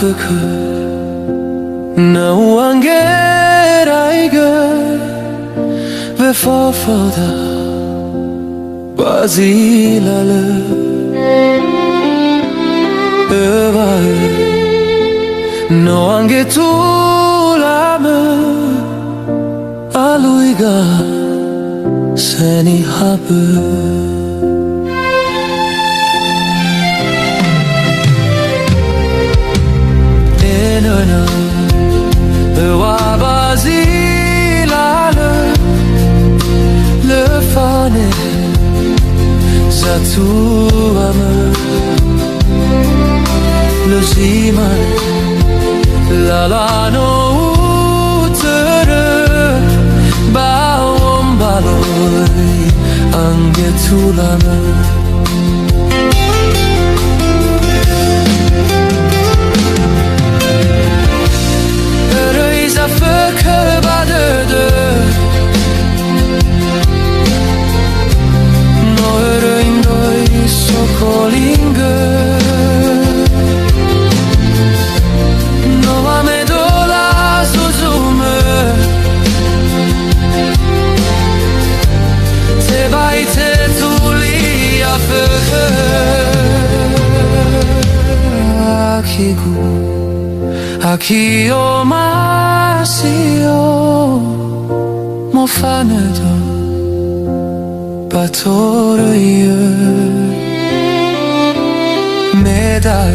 fikir Nauangeraiga Vefafada Bazilale Evae Noangetulame Aluiga Seni habe Enana Wabazilale Le fane Zatuame Le ziman Lalano utere Bawom baloi Angetulame Aqui o masio mofanedo batoroye medal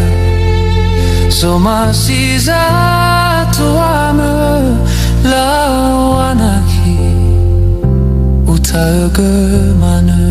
somasiza tuame lawanaki utagemane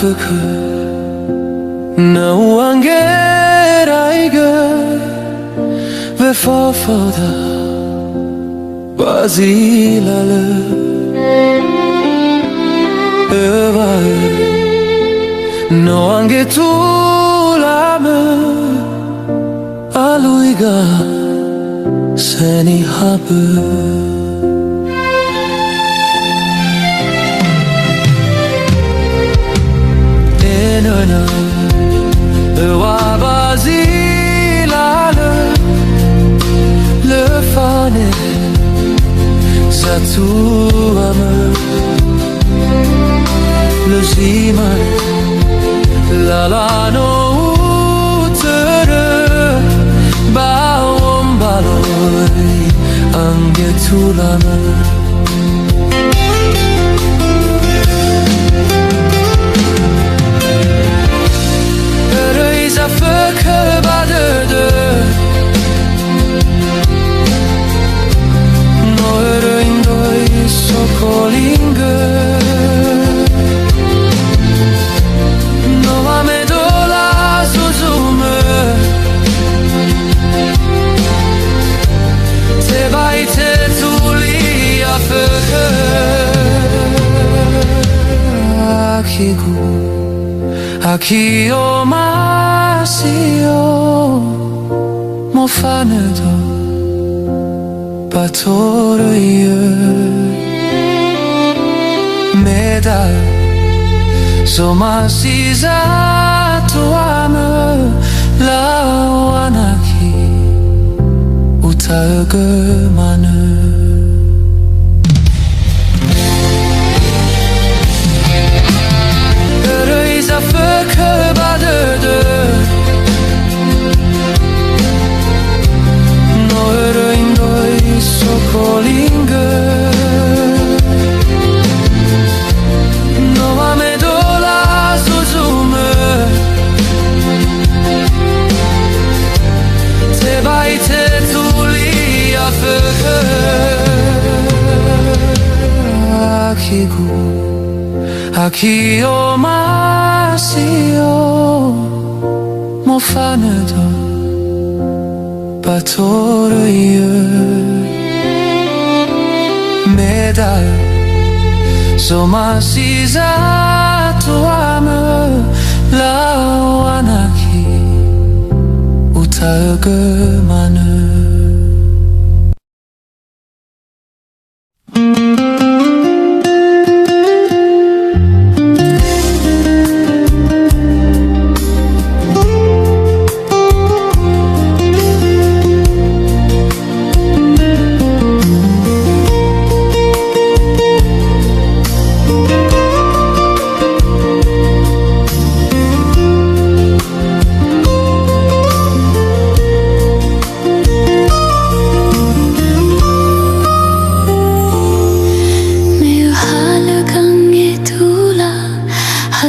Fikir Nauangeraiga Vefafada Bazilale Evae Noangetulame Aluiga Seni habe Wabazilale Le fane Zatuame Le ziman Lalano utere Bawom baloi Angetulame Aqui o masio mofanedo batoroye medal somasiza tuame lawanaki utagemane Aqui o masio mofanıdo Batorayı Medal Somasiza tuamı Lawanaki Utagımanı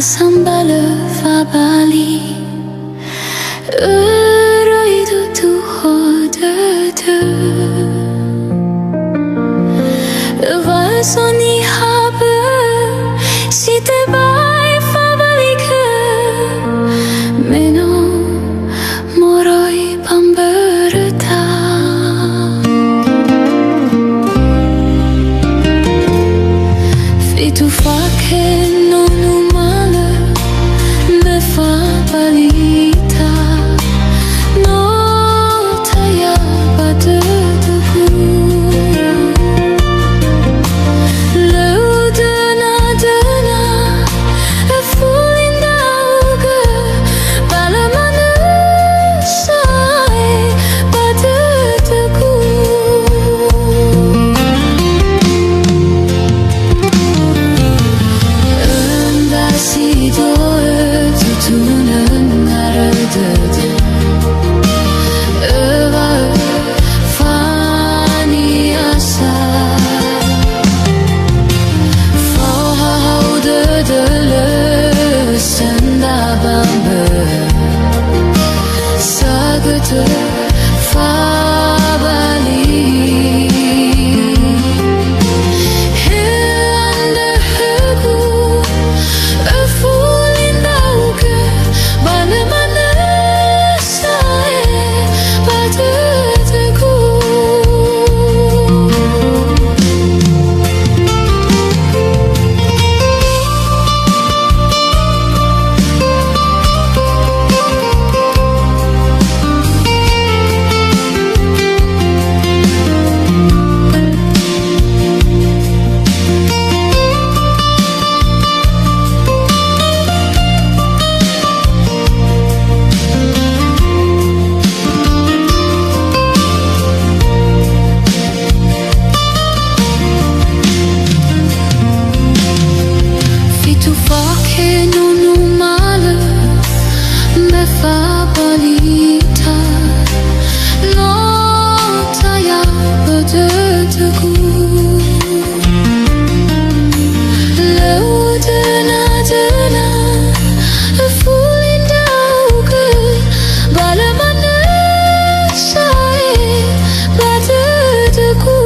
Sambalı fabali Örüydü tuhadödü Vasoni habı Si terbaik fabali ke Meno moroi pamberta Fitu fake nonu Balita notaya batıdıku Laudana dana fulinda uga Balamanı say batıdıku Öndasi doğru tutunun aradıdı Öva fani asa Fahaudıdılı senda bambı Sagıtı fabali Balita notaya batıdıku Laudana dana fulinda uga Balamanı say batıdıku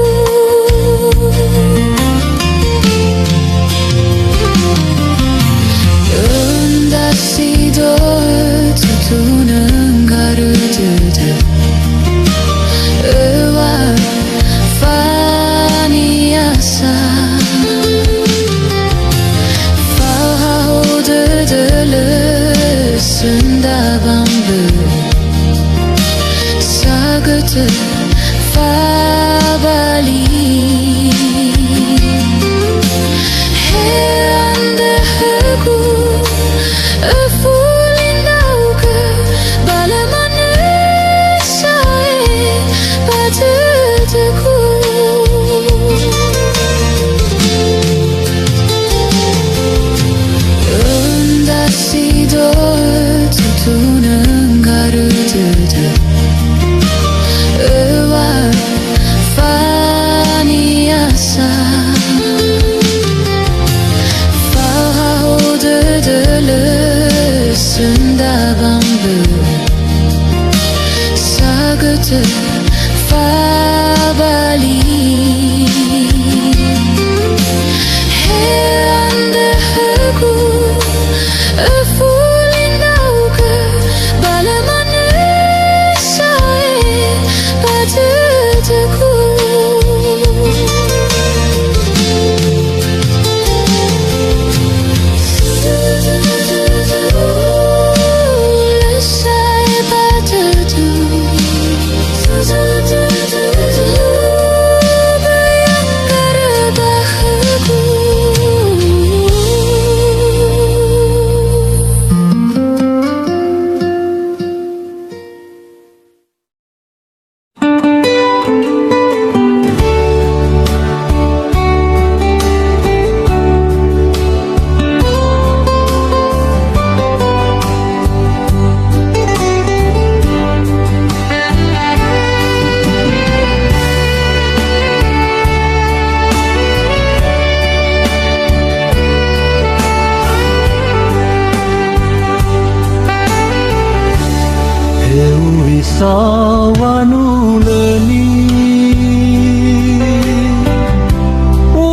sawanu leni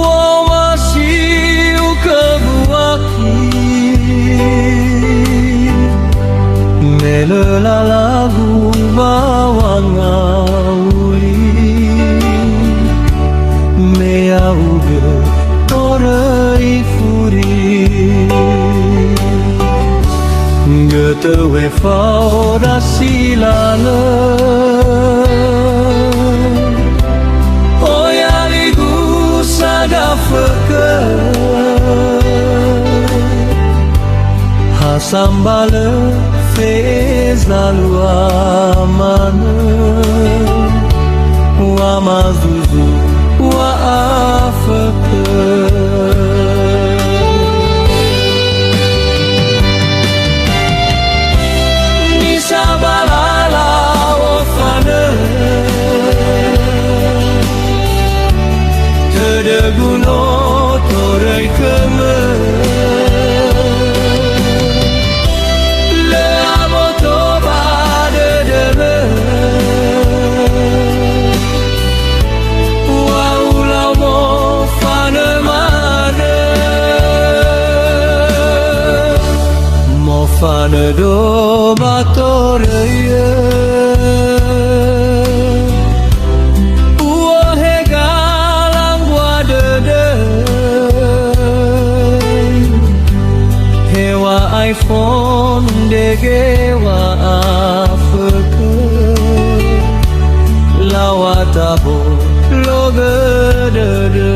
wawasiu kebuaki melela lagu bawangauli meauge orei furi Getewe fora silale Oyaligu sadafeke Hasambale fezlalu amane Wa mazuzu wa afeke Guno torai keme le aboto bade dele wa ulamo fane mane mo fane do batoreye iPhone dege wa afeke lawatabo logedede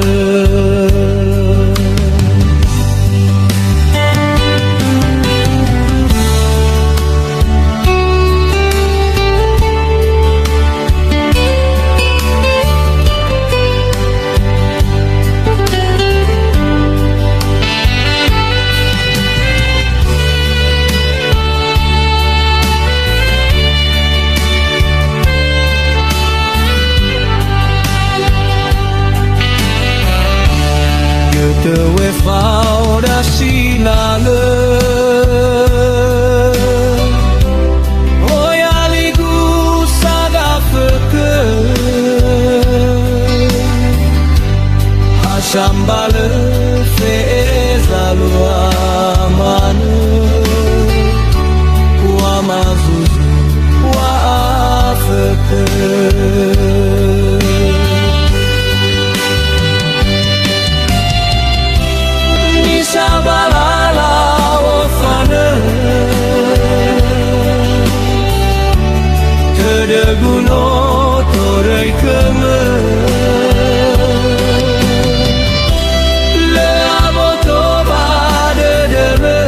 Tewe fauda silale Oyaligu sadafeke Hashambale fezalu amane Wa mazuzu wa afeke Sabalala ofane Tedeguno torai keme Le aboto bade dele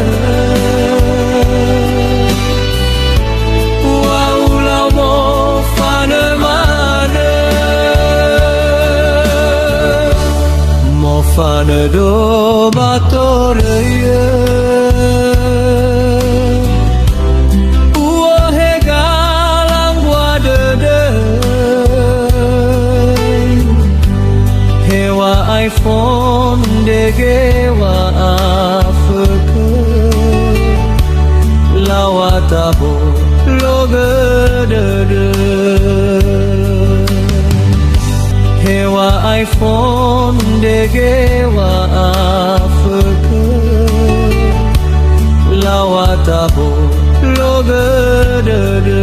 Wa ulamo fane mane Mo fane do batoreye uohe galang wadede hewa iPhone dege wa afeke lawatabo logedede hewa iPhone dege wa afeke lawatabo logedede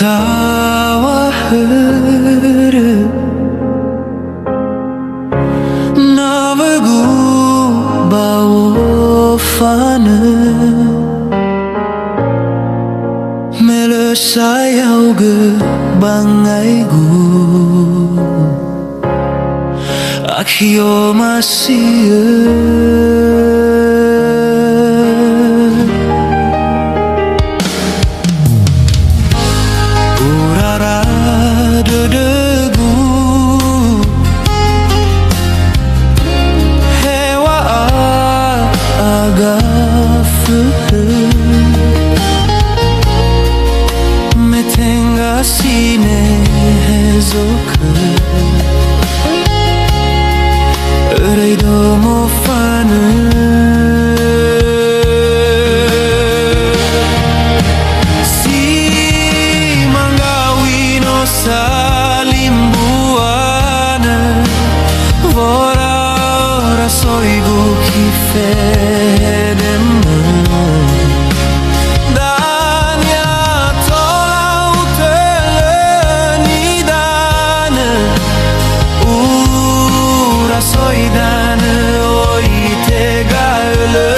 tawa huru Navagu bawo fana Mele sayau ge bangai gu Akhio masih Urara dedegu Hewa agafu Metenga sine hezoku Reido mo fana Salimbuana Vora ora soigu ki fedem Danya tola uteleni dana Ura soidana oi tegale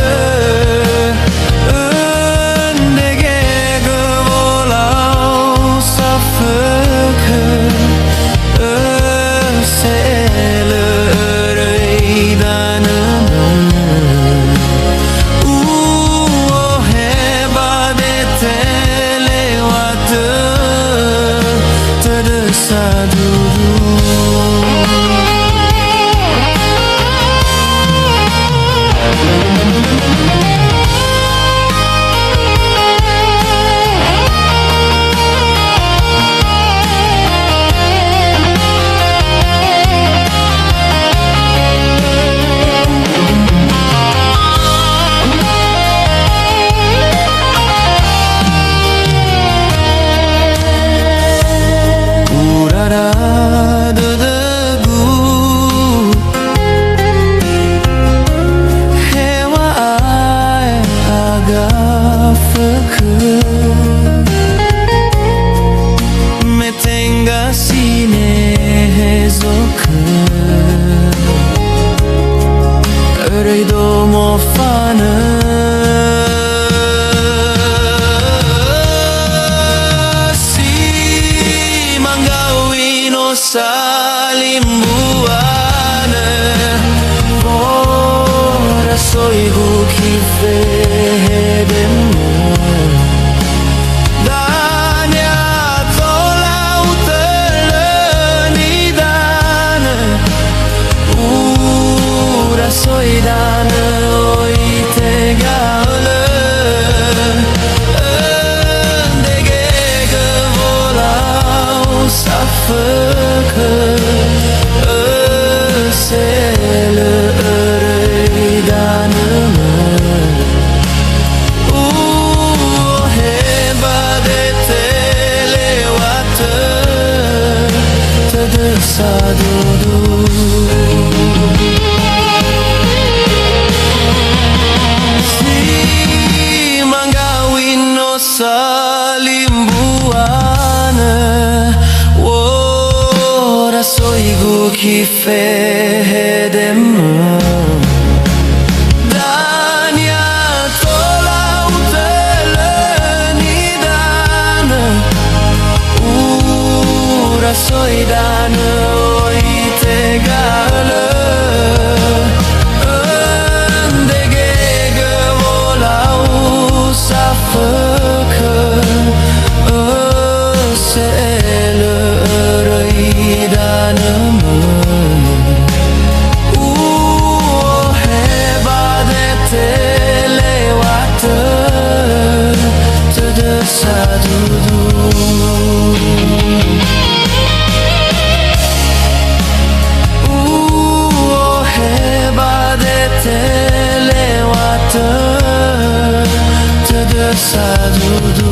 Reido mo fana Si mangawi no salimbuana Ora soigu ki fedem Danya tola uteleni dana Ura soidana oi tegale Ndege volau safaka Sele ereidana Heba de telewata Tersadudu Salimbuana Ora soigu ki fedem Danya tola uteleni dana Ura soidana oi tegale Ndege volau safaka Sele reidana Heba de telewata Tersadudu Heba de telewata Tersadudu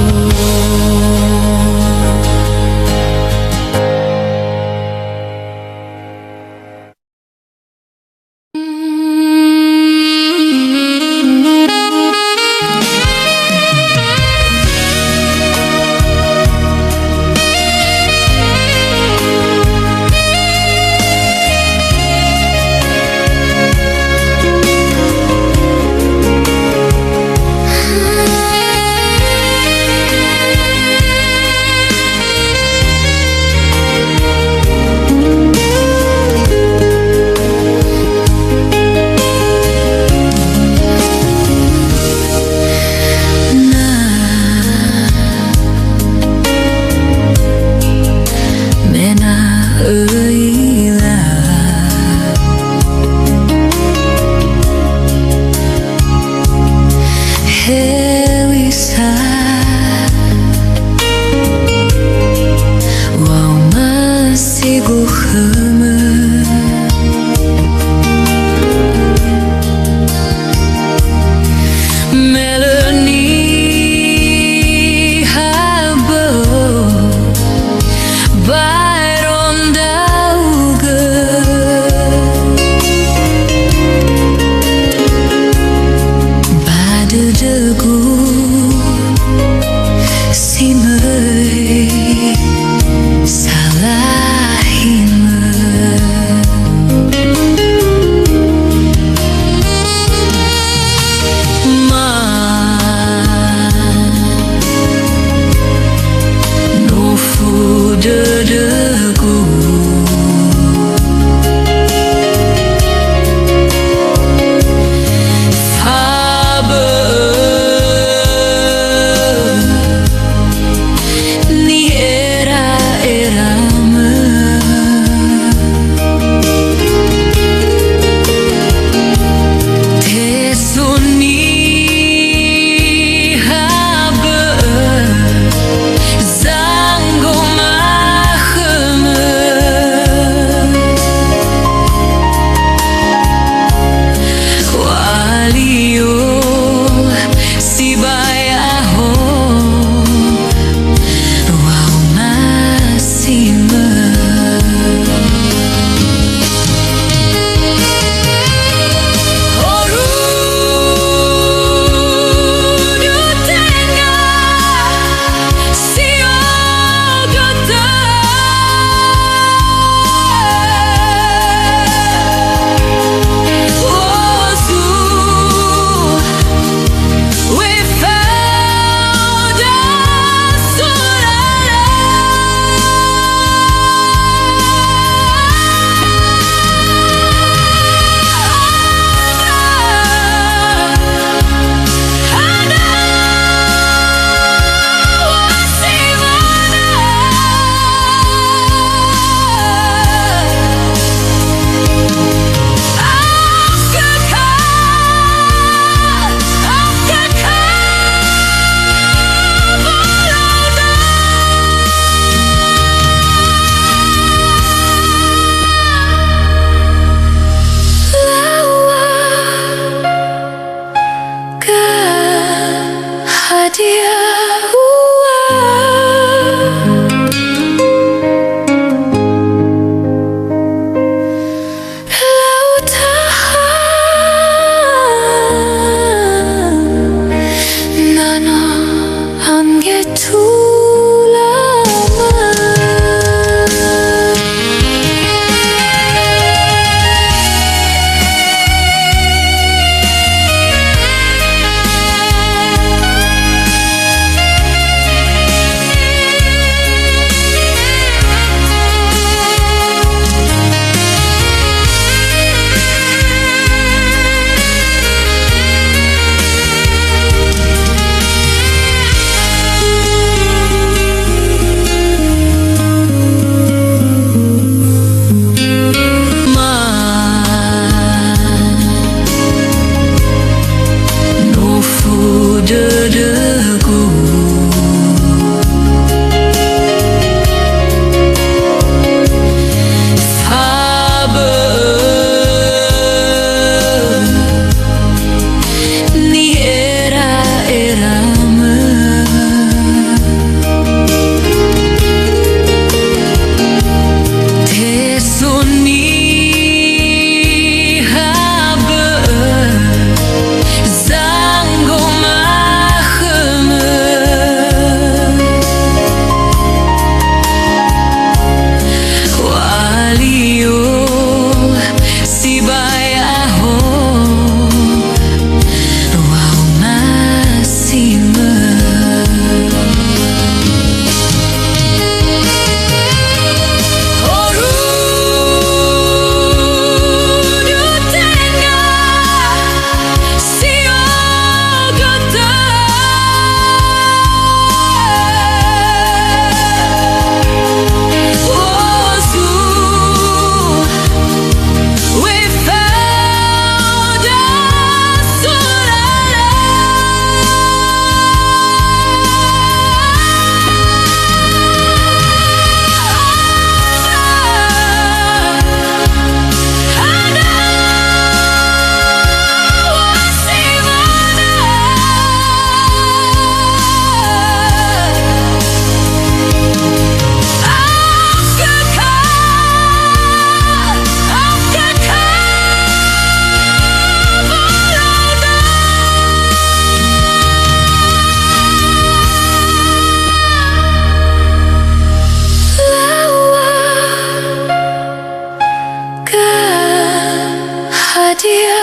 dia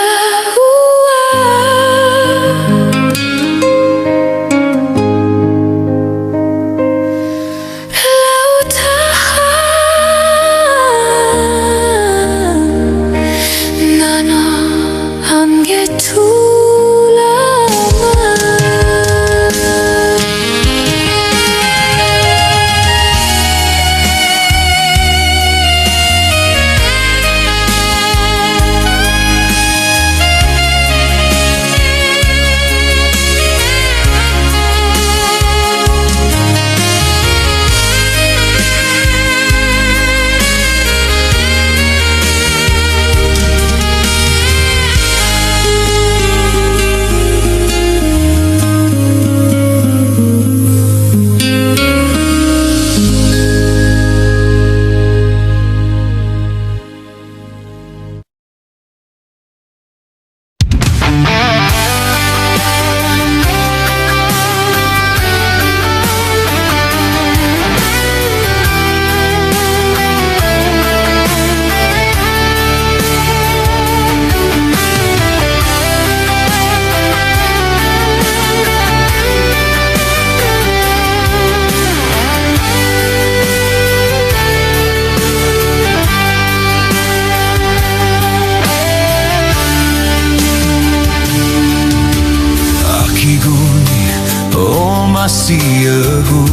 Siagu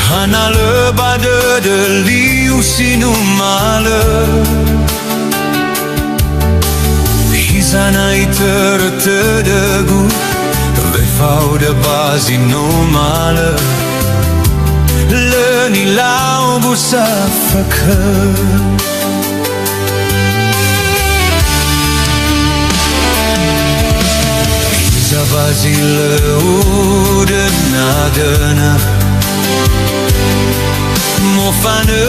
Hana lebada deliu sinu mala Hisana itertedegu Befau de bazi no mala Leni lau busafaka Zavazile ude nadana Mofane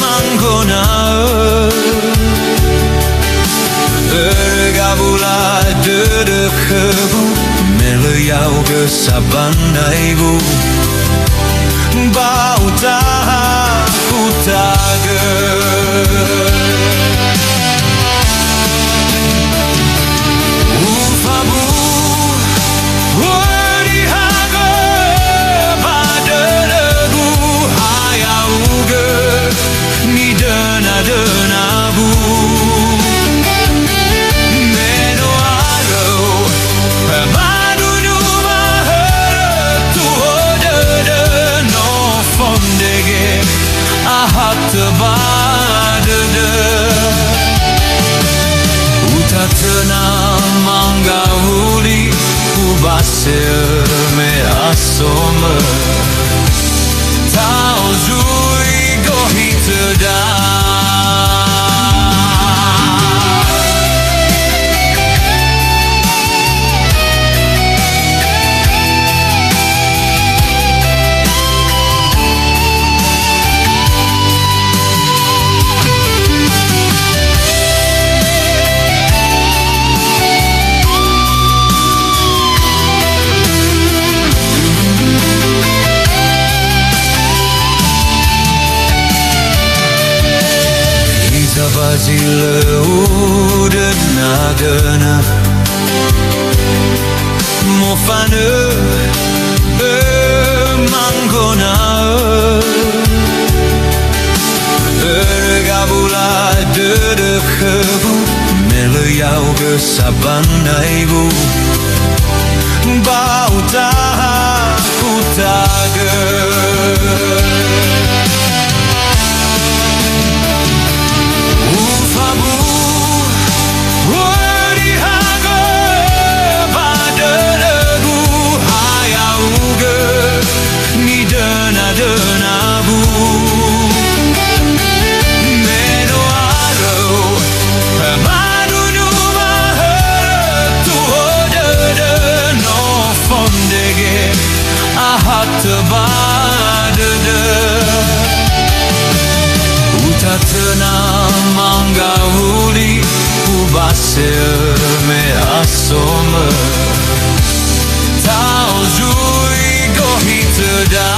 mangona Gabula de kebu Mele yau ke sabandaibu Bau taha kutaga Mangauli ubasel me asoma Tao zui gohitda Zavazile ude nadana Mofane mangona Gabula de kebu Mele yau ke sabandaibu Bau taha kutaga Mangauli ubasel me asoma Tao zui gohitda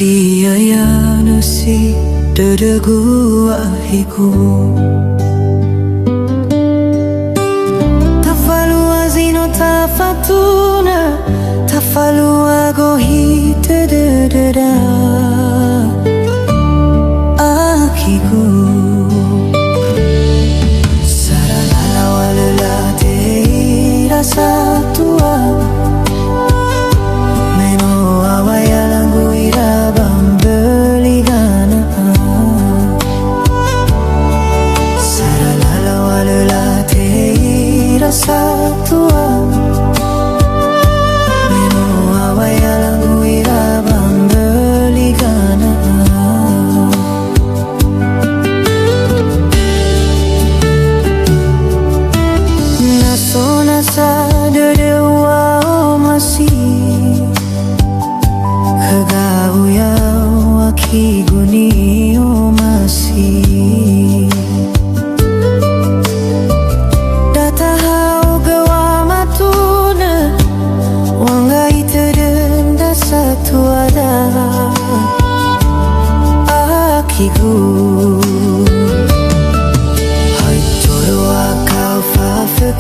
dia ya nasi dedegu ahiku tafalu azino tafatuna tafalu agohi tedededa akiku saralala walala te rasa tua meno awaya lagu irabam beligana saralala walala te rasa tua meno awaya lagu irabam beligana nasa dedewa masih kagau ya wakiguni masih data hau gawa matuna wangai terenda satu ada akiku hai toro akau fa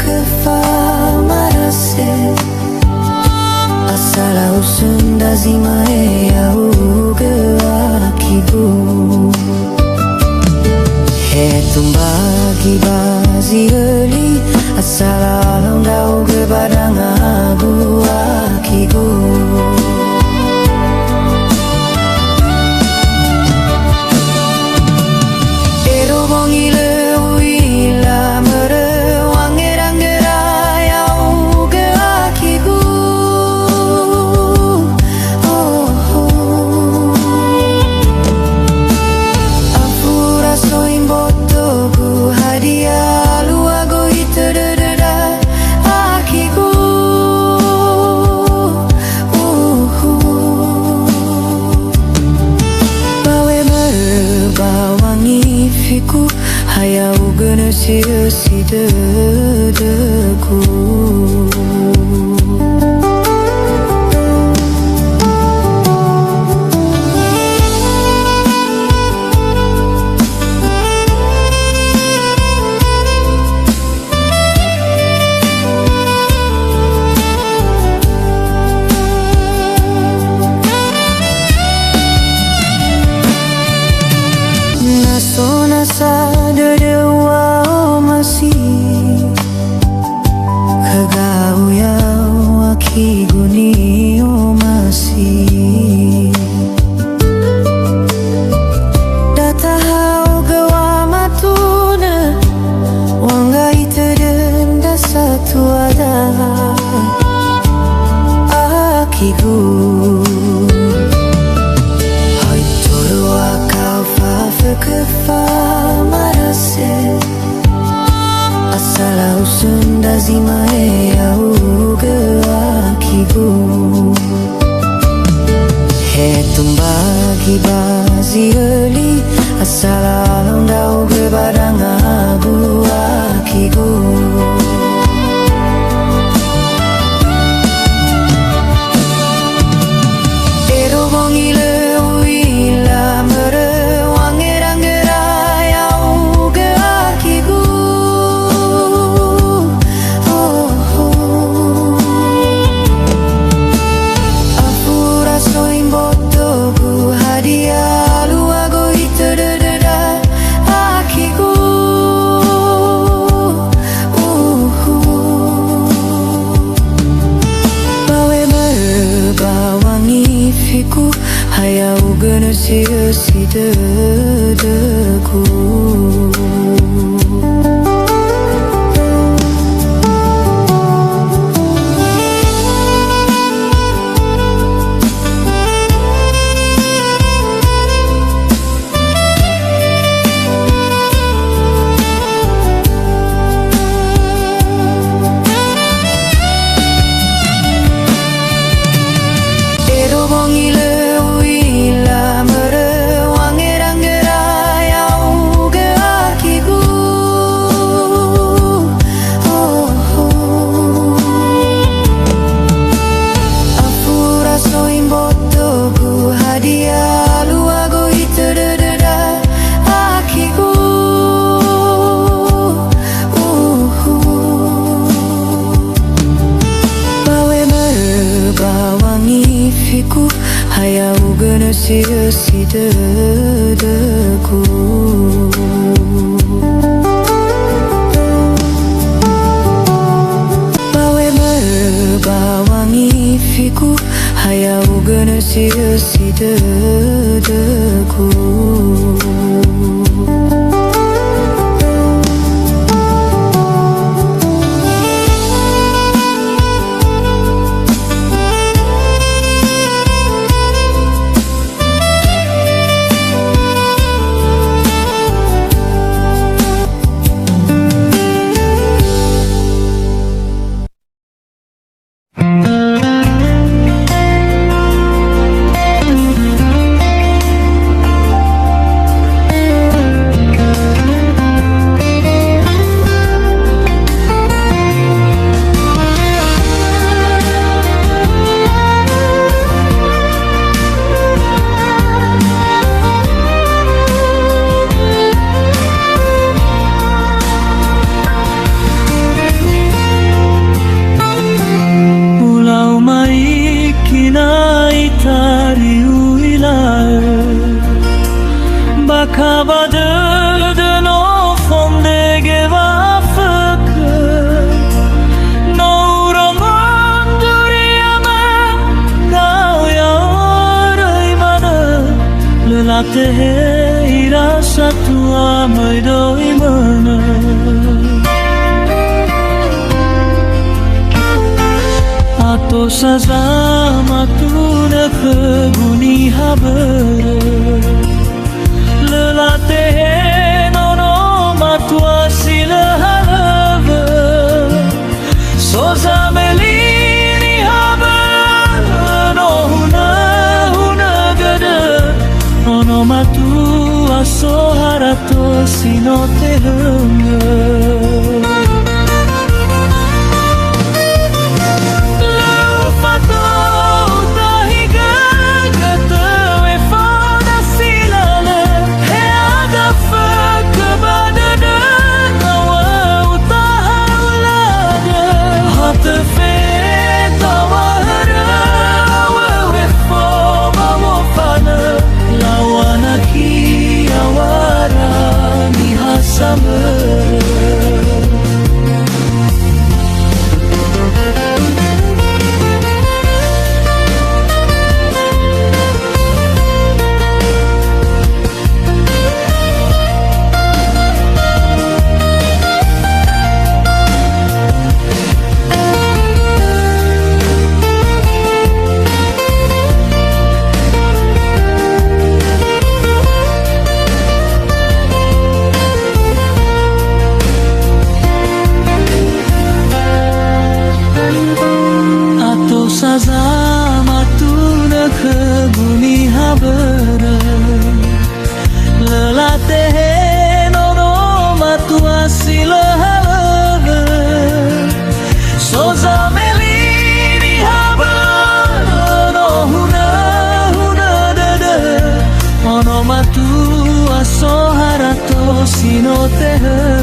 kefa marase asala usunda zimae au ge akibu he tumbagi bazi eli asala undau ge barang abu akibu ero bongile uila mere wangerangera yau ge akibu afura soin botogu hadiah luago itededa akibu bawe merbawangi fiku hayau gene si dedeku nasa dedewa masih kagau ya wakiguni masih data hau gawa matuna wangai terenda satu ada akiku hai toro akau fa kefa marase asala usunda zimae au ge akibu he tumbagi bazi eli asala undau ge barang abu akibu ero bongile uila mere wangerangera yau ge akibu afura soin botogu hadiah luago itededa akibu sia si dedeku. Bawe berbawangi fiku hayau gana sia si dedeku. Acabada de não fondege va făcă Nouro monduriama Nau ya orai mana Lelate ira satu amai doi mana Ato sazama tuna keguni habere Lelate nono matua sila halava Soza melini haba No huna gada Nono matua soharato sino te hanga Sazama tuna keguni habara Lelate nono matua sila halava Soza melini habara No huna dada Ono matua soharato sino tehe